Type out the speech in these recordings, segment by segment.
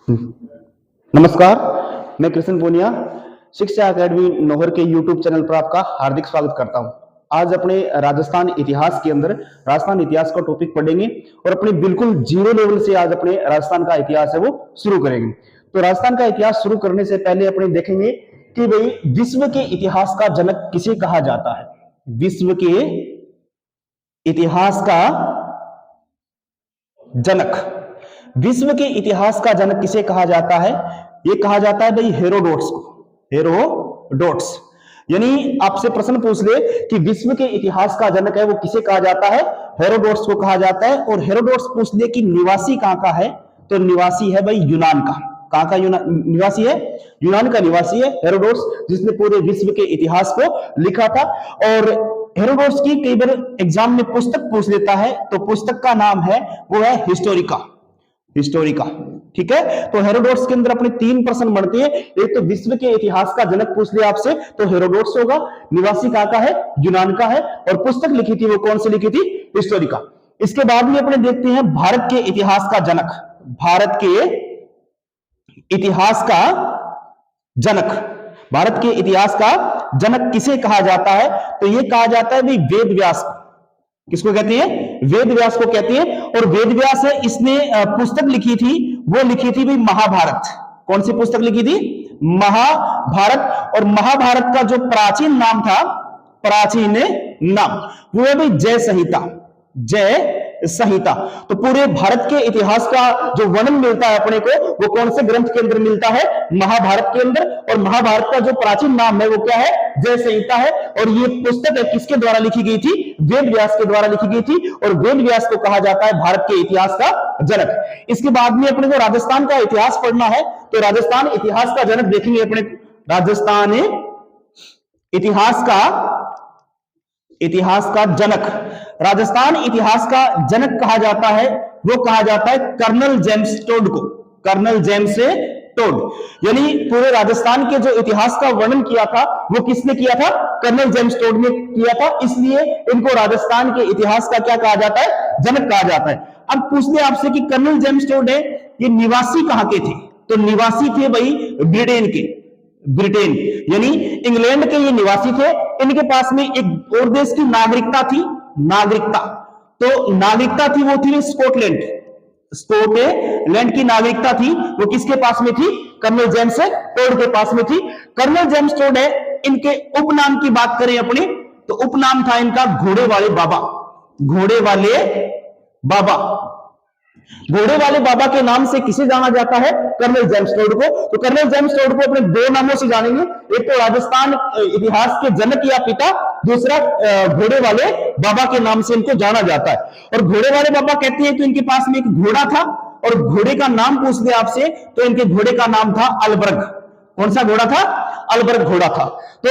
नमस्कार, मैं कृष्ण पूनिया शिक्षा एकेडमी नौहर के यूट्यूब चैनल पर आपका हार्दिक स्वागत करता हूं। आज अपने राजस्थान इतिहास के अंदर राजस्थान इतिहास का टॉपिक पढ़ेंगे और अपने बिल्कुल जीरो लेवल से आज अपने राजस्थान का इतिहास है वो शुरू करेंगे। तो राजस्थान का इतिहास शुरू करने से पहले अपने देखेंगे कि भाई विश्व के इतिहास का जनक किसे कहा जाता है। विश्व के इतिहास का जनक, विश्व के इतिहास का जनक किसे कहा जाता है? ये कहा जाता है भाई हेरोडोट्स को। हेरोडोट्स यानी आपसे प्रश्न पूछ ले कि विश्व के इतिहास का जनक है वो किसे कहा जाता है? हेरोडोट्स को कहा जाता है। और हेरोडोट्स पूछ ले कि निवासी कहां का है, तो निवासी है भाई यूनान का। कहां का निवासी है? यूनान का निवासी है हेरोडोट्स, जिसने पूरे विश्व के इतिहास को लिखा था। और हेरोडोट्स की कई बार एग्जाम में पुस्तक पूछ लेता है, तो पुस्तक का नाम है वो है हिस्टोरिका। हिस्टोरिका, ठीक है। तो हेरोडोट्स के अंदर अपने 3 प्रश्न बनते हैं। एक तो विश्व के इतिहास का जनक पूछ लिया आपसे तो हेरोडोट्स होगा, निवासी कहां का है? यूनान का है, और पुस्तक लिखी थी वो कौन सी लिखी थी? हिस्टोरिका। इसके बाद में अपने देखते हैं भारत के इतिहास का जनक। भारत के इतिहास का जनक, भारत के इतिहास का जनक किसे कहा जाता है? तो यह कहा जाता है भाई वेद व्यास को। किसको कहते हैं? वेद व्यास को कहते हैं। और वेद व्यास है, इसने पुस्तक लिखी थी, वो लिखी थी भाई महाभारत। कौन सी पुस्तक लिखी थी? महाभारत। और महाभारत का जो प्राचीन नाम था, प्राचीन नाम वो है भाई जय संहिता। जय संहिता। तो पूरे भारत के इतिहास का जो वर्णन मिलता है अपने को, वो कौन से ग्रंथ के अंदर मिलता है? महाभारत के अंदर। और महाभारत का जो प्राचीन नाम है वो क्या है? जय संहिता है। और ये पुस्तक है किसके द्वारा लिखी गई थी? वेद व्यास के द्वारा लिखी गई थी। और वेद व्यास को कहा जाता है भारत के इतिहास का जनक। इसके बाद में अपने को राजस्थान का इतिहास पढ़ना है, तो राजस्थान इतिहास का जनक देखेंगे अपने। राजस्थान इतिहास का जनक, राजस्थान इतिहास का जनक कहा जाता है, वो कहा जाता है कर्नल जेम्स टोड को। Colonel James Tod. यानी पूरे राजस्थान के जो इतिहास का वर्णन किया था वो किसने किया था? कर्नल जेम्स टोड ने किया था। इसलिए इनको राजस्थान के इतिहास का क्या कहा जाता है? जनक कहा जाता है। अब पूछने आपसे कि कर्नल जेम्स टोड है, ये निवासी कहां के थे? तो निवासी थे भाई ब्रिटेन के। ब्रिटेन यानी इंग्लैंड के ये निवासी थे। इनके पास में एक और देश की नागरिकता थी। नागरिकता, तो नागरिकता थी वो थी स्कॉटलैंड। स्कॉटलैंड की नागरिकता थी, वो किसके पास में थी? कर्नल जेम्स टोड के पास में थी। कर्नल जेम्स टोड है, इनके उपनाम की बात करें अपने, तो उपनाम था इनका घोड़े वाले बाबा। घोड़े वाले बाबा। घोड़े वाले बाबा के नाम से किसे जाना जाता है? कर्नल जेम्स टोड को। तो कर्नल जेम्स टोड को अपने 2 नामों से जानेंगे। एक तो राजस्थान इतिहास के जनक या पिता, दूसरा घोड़े वाले बाबा के नाम से इनको जाना जाता है। और घोड़े वाले बाबा कहते हैं तो इनके पास में एक घोड़ा था, और घोड़े का नाम पूछ ले आपसे तो इनके घोड़े का नाम था अलबर्ग। कौन सा घोड़ा था? अलबर्ग घोड़ा था। तो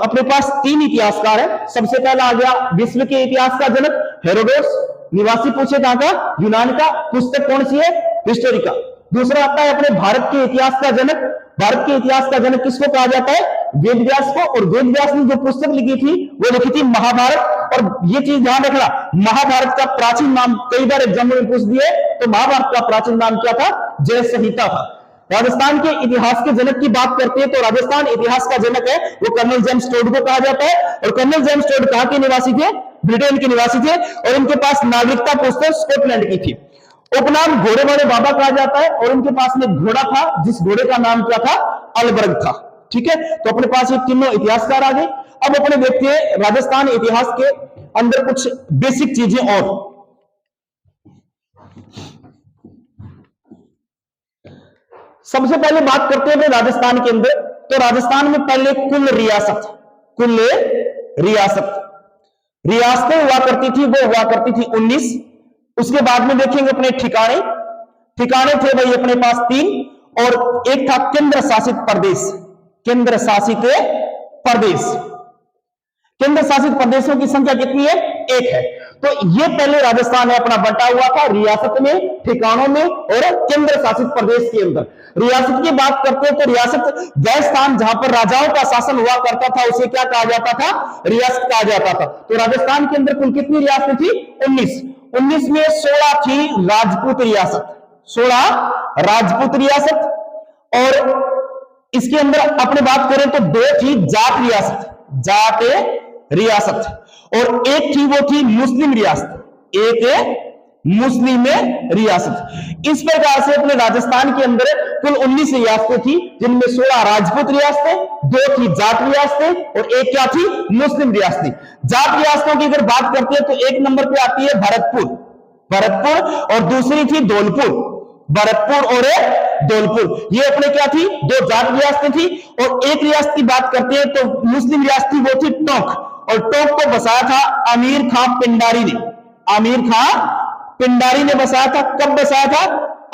अपने पास 3 इतिहासकार है। सबसे पहला आ गया विश्व के इतिहास का जनक हेरोडोट्स, निवासी पूछे कहां का? यूनान का, पुस्तक कौन सी है? हिस्टोरिका। दूसरा आता है अपने भारत के इतिहास का जनक। भारत के इतिहास का जनक किसको कहा जाता है? वेद व्यास को। और वेद व्यास ने जो पुस्तक लिखी थी वो लिखी थी महाभारत। और ये चीज ध्यान रखना, महाभारत का प्राचीन नाम कई बार एग्जाम में पूछ दिए, तो महाभारत का प्राचीन नाम क्या था? जय संहिता था। राजस्थान के इतिहास के जनक की बात करते हैं तो राजस्थान इतिहास का जनक है वो कर्नल जेम्स टोड को कहा जाता है। और कर्नल जेम्स टोड कहां के निवासी थे? ब्रिटेन के निवासी थे। और इनके पास नागरिकता पुस्तक स्कॉटलैंड की थी। उपनाम घोड़े वाले बाबा कहा जाता है। और इनके पास में घोड़ा था, जिस घोड़े का नाम क्या था? अलबर्ग था। ठीक है, तो अपने पास ये तीनों इतिहासकार आ गए। अब अपने देखते हैं राजस्थान इतिहास के अंदर कुछ बेसिक चीजें। और सबसे पहले बात करते हैं राजस्थान के अंदर, तो राजस्थान में पहले कुल रियासतें हुआ करती थी, वो हुआ करती थी 19। उसके बाद में देखेंगे अपने ठिकाने। ठिकाने थे भाई अपने पास 3, और एक था केंद्र शासित प्रदेश। केंद्र शासित प्रदेश। केंद्र शासित प्रदेशों की संख्या कितनी है? 1 है। तो ये पहले राजस्थान है अपना बंटा हुआ था रियासत में, ठिकानों में और केंद्र शासित प्रदेश के अंदर। रियासत की बात करते हैं तो रियासत वह स्थान जहां पर राजाओं का शासन हुआ करता था उसे क्या कहा जाता था? रियासत कहा जाता था। तो राजस्थान के अंदर कुल कितनी रियासतें थी? 19। 19 में 16 थी राजपूत रियासत। 16 राजपूत रियासत, और इसके अंदर अपने बात करें तो दो थी जाट रियासत, जाट रियासत, और एक थी वो थी मुस्लिम रियासत, एक मुस्लिम रियासत। इस प्रकार से अपने राजस्थान के अंदर कुल 19 रियासतें थी, जिनमें 16 राजपूत रियासतें, 2 थी जाट रियासतें और एक क्या थी, मुस्लिम रियासतें। जाट रियासतों की अगर बात करते हैं तो एक नंबर पे आती है भरतपुर, भरतपुर, और दूसरी थी धौलपुर, भरतपुर और धौलपुर। ये अपने क्या थी, 2 जाट रियासतें थी। और एक रियासत की बात करते हैं तो मुस्लिम रियासत थी, वो थी टोंक, और टोंक को बसाया था अमीर खां पिंडारी ने, अमीर खां पिंडारी ने बसाया था। कब बसाया था,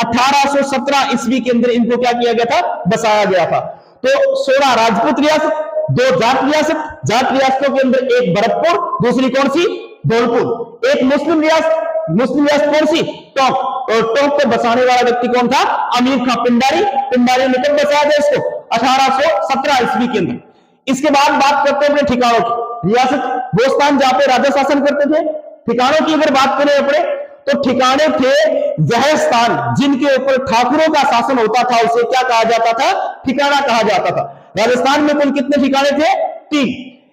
1817 ईस्वी के अंदर इनको क्या किया गया था, बसाया गया था। तो 16 राजपूत रियासत, 2 जाट रियासत, जाट रियासतों के अंदर एक भरतपुर, दूसरी कौन सी, धौलपुर, एक मुस्लिम रियासत, मुस्लिम रियासत कौन सी, टोंक, और टोंक को बसाने वाला व्यक्ति कौन था, अमीर खां पिंडारी। पिंडारी ने कब बसाया था इसको, 1817 ईस्वी के अंदर। इसके बाद बात करते हैं अपने ठिकानों की। रियासत वो स्थान जहां पे राजा शासन करते थे। ठिकानों की अगर बात करें अपने तो ठिकाने थे वह स्थान जिनके ऊपर ठाकुरों का शासन होता था, उसे क्या कहा जाता था, ठिकाना कहा जाता था। राजस्थान में कुल कितने ठिकाने थे, 3,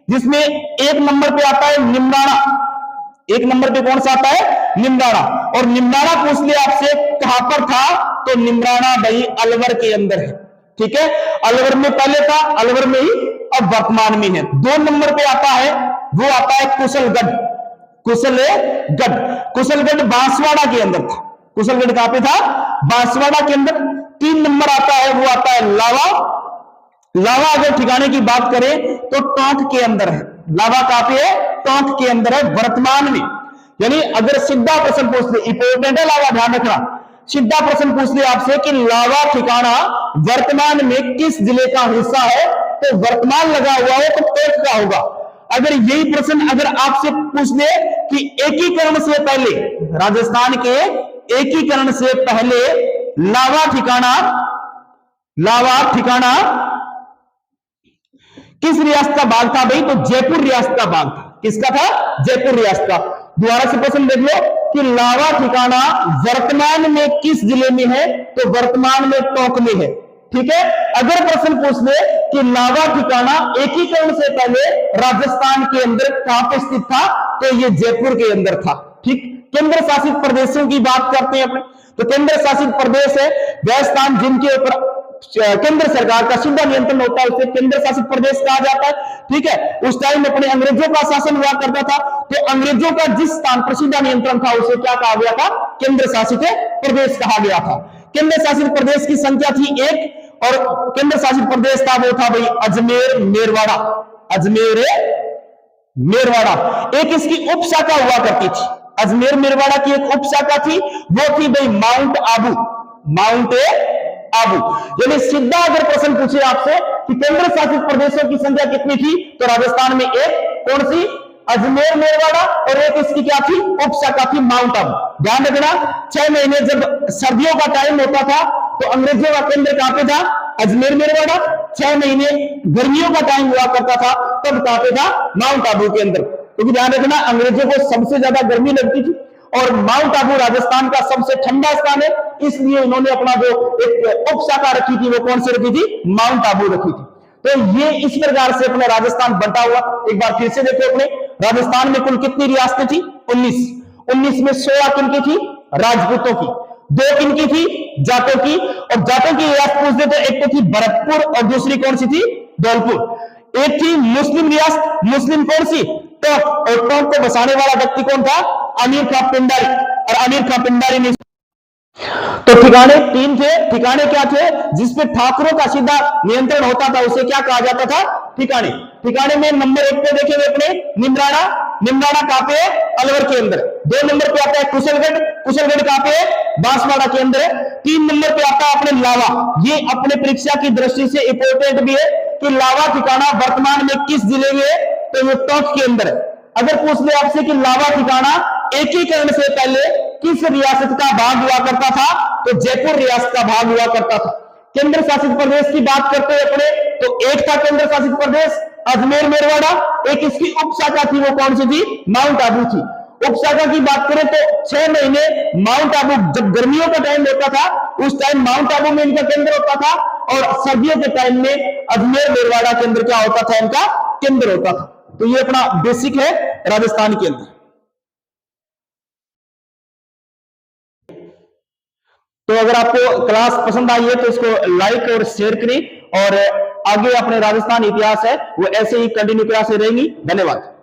जिसमें एक नंबर पे आता है निमराना, एक नंबर पे कौन सा आता है, निमराना। और निमराना पूछ लिया आपसे कहां पर था, तो निमराना भाई अलवर के अंदर है, ठीक है, अलवर में पहले था, अलवर में ही अब वर्तमान में है। 2 नंबर पे आता है, वो आता है कुशलगढ़, कुशलगढ़, कुशलगढ़ बांसवाड़ा के अंदर था, कुशलगढ़ कहां पे था, बांसवाड़ा के अंदर। 3 नंबर आता है, वो आता है लावा, लावा अगर ठिकाने की बात करें तो टोंक के अंदर है, लावा कहां पे है, टोंक के अंदर है वर्तमान में। यानी अगर सीधा प्रश्न पूछ ले, इंपोर्टेंट है लावा, ध्यान रखना, सीधा प्रश्न पूछ ले आपसे कि लावा ठिकाना वर्तमान में किस जिले का हिस्सा है, तो वर्तमान लगा हुआ है तो टोंक का होगा। अगर यही प्रश्न अगर आपसे पूछ ले कि एकीकरण से पहले, राजस्थान के एकीकरण से पहले लावा ठिकाना, लावा ठिकाना किस रियासत का भाग था भाई, तो जयपुर रियासत का भाग था। किसका था, जयपुर रियासत का। दोबारा से प्रश्न देख लो कि लावा ठिकाना वर्तमान में किस जिले में है, तो वर्तमान में टोंक में है, ठीक है। अगर प्रश्न पूछ ले कि लावा ठिकाना एकीकरण से पहले राजस्थान के अंदर कहां पर स्थित था, तो ये जयपुर के अंदर था, ठीक। केंद्र शासित प्रदेशों की बात करते हैं अपने, तो केंद्र शासित प्रदेश है वह स्थान जिनके ऊपर केंद्र सरकार का सीधा नियंत्रण होता है, उसे केंद्र शासित प्रदेश कहा जाता है, ठीक है। उस टाइम अपने अंग्रेजों का शासन हुआ करता था, तो अंग्रेजों का जिस स्थान पर सीधा नियंत्रण था उसे क्या कहा गया था, केंद्र शासित प्रदेश कहा गया था। केंद्र शासित प्रदेश की संख्या थी 1, और केंद्र शासित प्रदेश था वो था भाई अजमेर मेरवाड़ा, अजमेर मेरवाड़ा। एक इसकी उप शाखा हुआ करती थी, अजमेर मेरवाड़ा की एक उप शाखा थी, वो थी भाई माउंट आबू, माउंट आबू। यानी सीधा अगर प्रश्न पूछे आपसे कि केंद्र शासित प्रदेशों की संख्या कितनी थी, तो राजस्थान में एक कौन सी, अजमेर मेरवाड़ा, और एक इसकी क्या थी, उप शाखा थी माउंट आबू। ध्यान रखना, 6 महीने जब सर्दियों का टाइम होता था तो अंग्रेजों का केंद्र कहां पे था, अजमेर मेरवाड़ा। 6 महीने गर्मियों का टाइम हुआ करता था तब कहां पे था, माउंट आबू के अंदर। क्योंकि ध्यान रखना अंग्रेजों को सबसे ज्यादा गर्मी लगती थी, और माउंट आबू राजस्थान का सबसे ठंडा स्थान है, इसलिए उन्होंने अपना जो एक उप शाखा रखी थी वो कौन सी रखी थी, माउंट आबू रखी थी। तो ये इस प्रकार से अपना राजस्थान बंटा हुआ। एक बार फिर से देखो, अपने राजस्थान में कुल कितनी रियासतें थी, 19। 19 में 16 किनकी थी, राजपूतों की, 2 किनकी थी, जाटों की। और जाटों की रियासत पूछ दे तो एक तो थी भरतपुर और दूसरी कौन सी थी, धौलपुर। एक थी मुस्लिम रियासत, मुस्लिम कौन सी, टोंक, और टोंक को बसाने वाला व्यक्ति कौन था, अमीर खां पिंडारी, और अमीर खां पिंडारी ने। तो ठिकाने 3 थे। ठिकाने क्या थे, जिसपे ठाकुरों का सीधा नियंत्रण होता था उसे क्या कहा जाता था, ठिकाने। ठिकाने में नंबर 1 पे देखेंगे अपने निमराना, निमराना कहां पे है, अलवर के अंदर। 2 नंबर पे आता है कुशलगढ़, कुशलगढ़ कहां पे है, बांसवाड़ा के अंदर है। 3 नंबर पे आता है अपने लावा। ये अपने परीक्षा की दृष्टि से इंपोर्टेंट भी है कि लावा ठिकाना वर्तमान में किस जिले में है, तो वो टोंक के अंदर है। अगर पूछ ले आपसे कि लावा ठिकाना एकीकरण से पहले किस रियासत का भाग हुआ करता था, तो जयपुर रियासत का भाग हुआ करता था। केंद्र शासित प्रदेश की बात करते हैं अपने, तो एक था केंद्र शासित प्रदेश अजमेर मेरवाड़ा, एक इसकी उप शाखा थी वो कौन सी थी, माउंट आबू थी। उपशाखा की बात करें तो 6 महीने माउंट आबू, जब गर्मियों का टाइम होता था उस टाइम माउंट आबू में इनका केंद्र होता था, और सर्दियों के टाइम में अजमेर मेरवाड़ा केंद्र क्या होता था, इनका केंद्र होता था। तो ये अपना बेसिक है राजस्थान के अंदर। तो अगर आपको क्लास पसंद आई है तो इसको लाइक और शेयर करें, और आगे अपने राजस्थान इतिहास है वो ऐसे ही कंटिन्यू क्लासें रहेंगी। धन्यवाद।